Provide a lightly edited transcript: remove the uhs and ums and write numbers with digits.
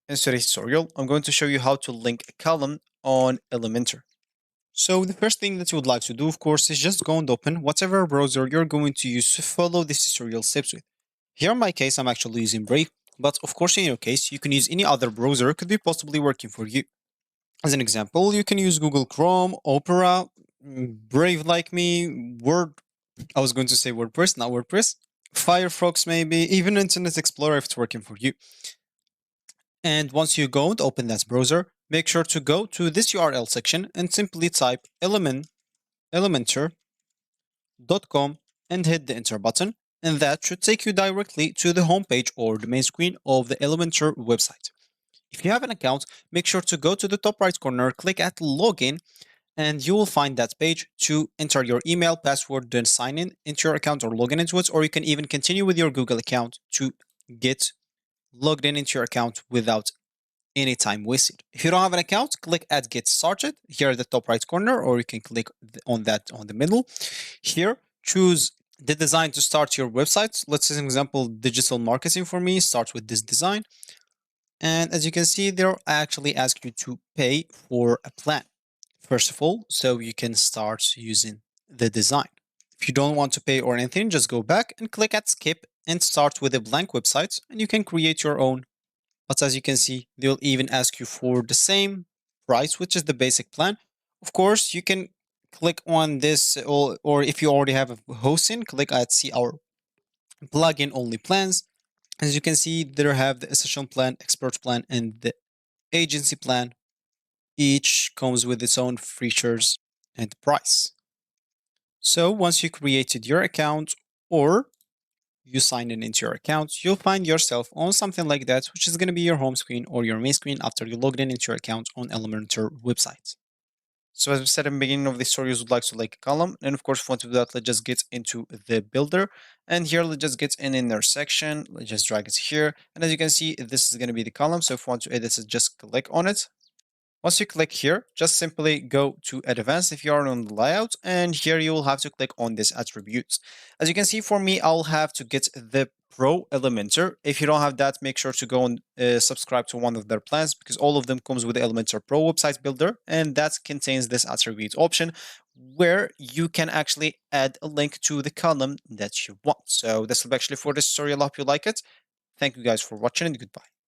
In today's tutorial, I'm going to show you how to link a column on Elementor. So the first thing that you would like to do, of course, is just go and open whatever browser you're going to use to follow this tutorial steps with. Here in my case, I'm actually using Brave, but of course in your case, you can use any other browser could be possibly working for you. As an example, you can use Google Chrome, Opera, Brave like me, Word, I was going to say WordPress, not WordPress, Firefox maybe, even Internet Explorer if it's working for you. And once you go and open that browser, make sure to go to this URL section and simply type elementor.com and hit the enter button. And that should take you directly to the homepage or the main screen of the Elementor website. If you have an account, make sure to go to the top right corner, click at login, and you will find that page to enter your email, password, then sign in into your account or log in into it, or you can even continue with your Google account to get logged in into your account without any time wasted. If you don't have an account, click at get started here at the top right corner, or you can click on that on the middle. Here, choose the design to start your website. Let's say, an example, digital marketing for me. Start with this design. And as you can see, they'll actually ask you to pay for a plan. First of all, so you can start using the design. If you don't want to pay or anything, just go back and click at skip and start with a blank website, and you can create your own. But as you can see, they'll even ask you for the same price, which is the basic plan. Of course, you can click on this, or if you already have a hosting, click at see our plugin only plans. As you can see, there have the essential plan, expert plan, and the agency plan. Each comes with its own features and price. So once you created your account or you sign in into your account, you'll find yourself on something like that, which is going to be your home screen or your main screen after you logged in into your account on Elementor website. So as we said in the beginning of this story, you would like to like a column. And of course, if you want to do that, let's just get into the builder. And here, let's just get in inner section. Let's just drag it here. And as you can see, this is going to be the column. So if you want to edit it, just click on it. Once you click here, just simply go to advanced if you are on the layout, and here you will have to click on this attributes. As you can see, for me, I'll have to get the Pro Elementor. If you don't have that, make sure to go and subscribe to one of their plans, because all of them comes with the Elementor Pro website builder, and that contains this attribute option where you can actually add a link to the column that you want. So that's actually for this tutorial. I hope you like it. Thank you guys for watching, and goodbye.